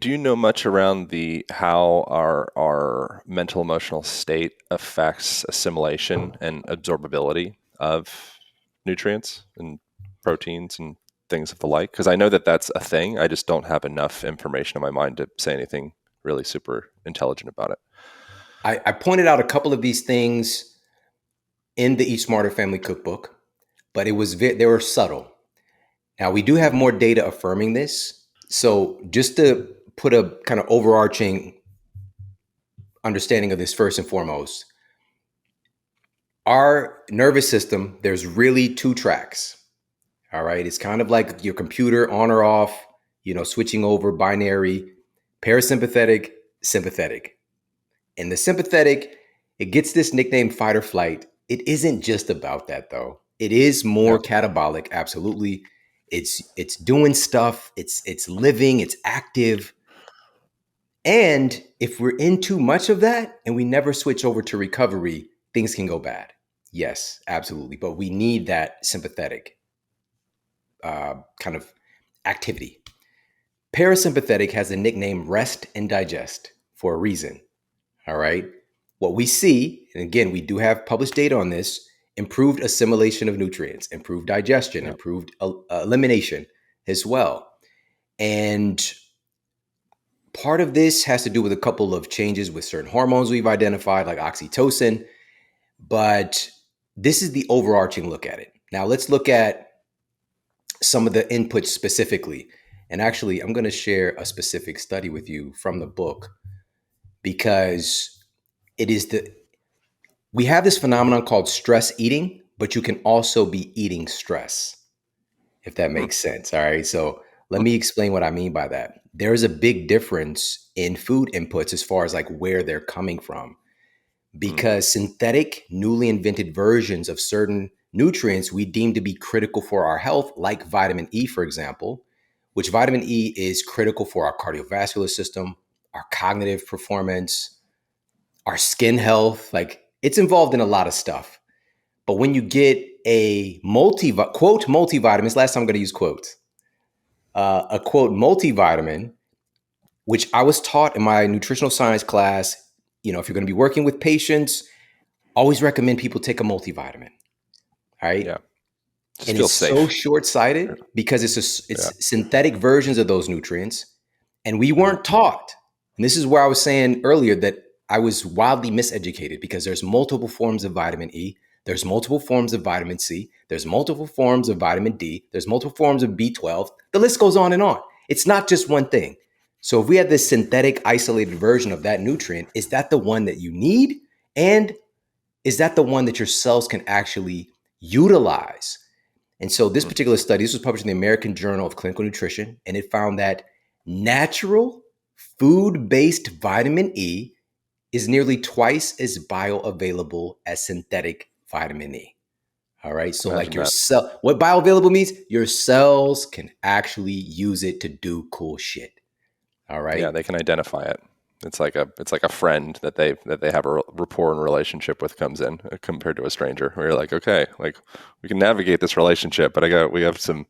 Do you know much around the how our mental emotional state affects assimilation and absorbability of nutrients and proteins and things of the like? Because I know that that's a thing. I just don't have enough information in my mind to say anything really super intelligent about it. I pointed out a couple of these things in the Eat Smarter Family Cookbook, but they were subtle. Now we do have more data affirming this. So just to put a kind of overarching understanding of this first and foremost, our nervous system, there's really two tracks. All right. It's kind of like your computer on or off, switching over binary, parasympathetic, sympathetic. And the sympathetic, it gets this nickname fight or flight. It isn't just about that though. It is more Yeah. catabolic, absolutely. It's doing stuff, it's living, it's active. And if we're in too much of that and we never switch over to recovery, things can go bad. Yes, absolutely. But we need that sympathetic kind of activity. Parasympathetic has the nickname rest and digest for a reason. All right. What we see, and again, we do have published data on this, improved assimilation of nutrients, improved digestion, Yeah. improved elimination as well. And part of this has to do with a couple of changes with certain hormones we've identified, like oxytocin. But this is the overarching look at it. Now, let's look at some of the inputs specifically. And actually, I'm going to share a specific study with you from the book because it is we have this phenomenon called stress eating, but you can also be eating stress, if that Hmm. makes sense. All right. So let me explain what I mean by that. There is a big difference in food inputs as far as like where they're coming from, Hmm. because synthetic, newly invented versions of certain nutrients we deem to be critical for our health, like vitamin E, for example, which vitamin E is critical for our cardiovascular system, our cognitive performance, our skin health. Like it's involved in a lot of stuff. But when you get a quote multivitamins, last time I'm going to use quotes, a quote multivitamin, which I was taught in my nutritional science class, if you're going to be working with patients, always recommend people take a multivitamin. All right. Yeah. Just And feel it's so safe. short sighted because Yeah. it's synthetic versions of those nutrients. And we Mhm. weren't taught. And this is where I was saying earlier that I was wildly miseducated because there's multiple forms of vitamin E. There's multiple forms of vitamin C. There's multiple forms of vitamin D. There's multiple forms of B12. The list goes on and on. It's not just one thing. So if we have this synthetic isolated version of that nutrient, is that the one that you need? And is that the one that your cells can actually utilize? And so this Hmm. particular study, this was published in the American Journal of Clinical Nutrition, and it found that natural food-based vitamin E is nearly twice as bioavailable as synthetic vitamin E. All right. So like Imagine your that. cell, what bioavailable means, your cells can actually use it to do cool shit. All Yeah, right. they can identify it. It's like a friend that they have a rapport and relationship with comes in compared to a stranger. Where you're like, okay, like we can navigate this relationship, but we have some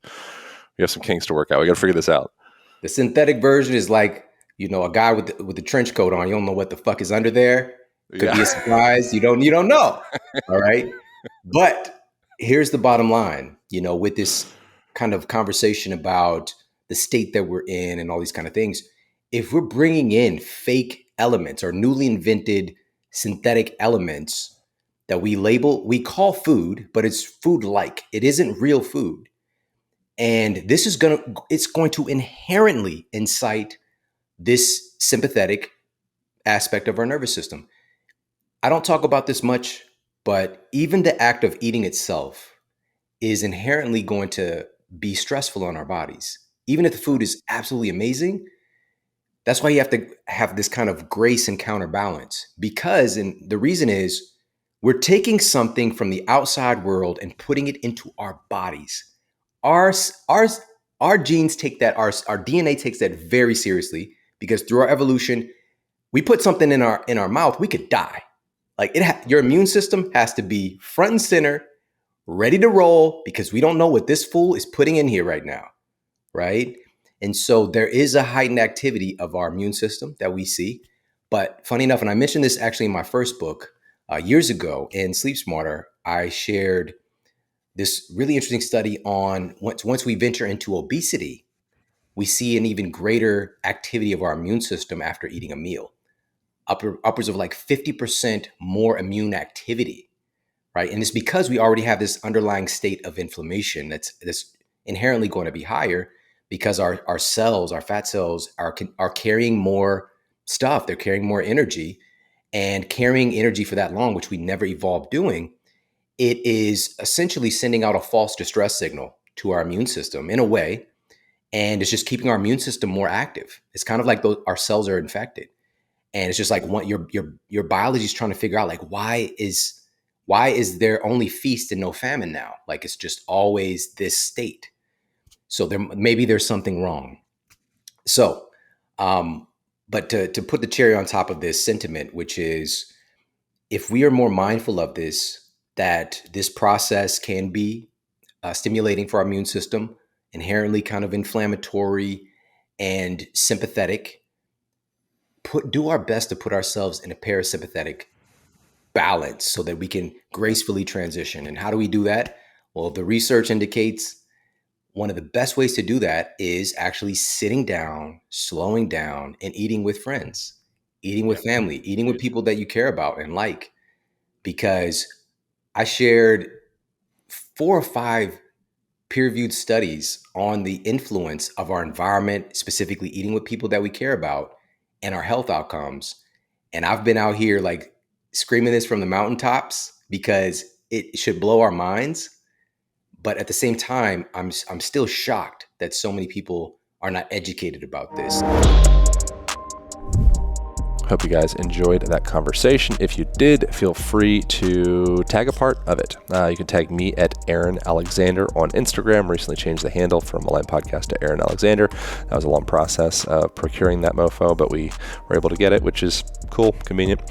kinks to work out. We got to figure this out. The synthetic version is like, a guy with the trench coat on. You don't know what the fuck is under there. Could be a Yeah. surprise. You don't know. All right. But here's the bottom line, with this kind of conversation about the state that we're in and all these kind of things. If we're bringing in fake elements or newly invented synthetic elements that we call food, but it's food like, it isn't real food. And it's going to inherently incite this sympathetic aspect of our nervous system. I don't talk about this much, but even the act of eating itself is inherently going to be stressful on our bodies. Even if the food is absolutely amazing, that's why you have to have this kind of grace and counterbalance. Because, and the reason is, we're taking something from the outside world and putting it into our bodies. Our our our genes take that. Our DNA takes that very seriously because through our evolution, we put something in our mouth, we could die. Like your immune system has to be front and center, ready to roll because we don't know what this fool is putting in here right now, right? And so there is a heightened activity of our immune system that we see. But funny enough, and I mentioned this actually in my first book years ago in Sleep Smarter, I shared this really interesting study on once we venture into obesity, we see an even greater activity of our immune system after eating a meal, upwards of like 50% more immune activity, right? And it's because we already have this underlying state of inflammation that's inherently going to be higher because our cells, our fat cells, are carrying more stuff. They're carrying more energy, and carrying energy for that long, which we never evolved doing. It is essentially sending out a false distress signal to our immune system in a way, and it's just keeping our immune system more active. It's kind of like our cells are infected, and it's just like your biology is trying to figure out like why is there only feast and no famine now? Like it's just always this state. So maybe there's something wrong. So, but to put the cherry on top of this sentiment, which is if we are more mindful of this, that this process can be stimulating for our immune system, inherently kind of inflammatory and sympathetic. Do our best to put ourselves in a parasympathetic balance so that we can gracefully transition. And how do we do that? Well, the research indicates one of the best ways to do that is actually sitting down, slowing down, and eating with friends, eating with family, eating with people that you care about and like. Because I shared 4 or 5 peer-reviewed studies on the influence of our environment, specifically eating with people that we care about, and our health outcomes. And I've been out here like screaming this from the mountaintops because it should blow our minds. But at the same time, I'm still shocked that so many people are not educated about this. Hope you guys enjoyed that conversation. If you did, feel free to tag a part of it. You can tag me at Aaron Alexander on Instagram. Recently changed the handle from Align Podcast to Aaron Alexander. That was a long process of procuring that mofo, but we were able to get it, which is cool, convenient.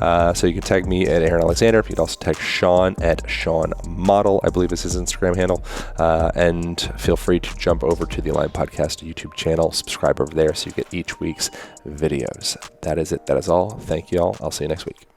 So you can tag me at Aaron Alexander. You can also tag Shawn at Shawn Model, I believe is his Instagram handle. And feel free to jump over to the Align Podcast YouTube channel, subscribe over there so you get each week's videos. That is it. That is all. Thank you all. I'll see you next week.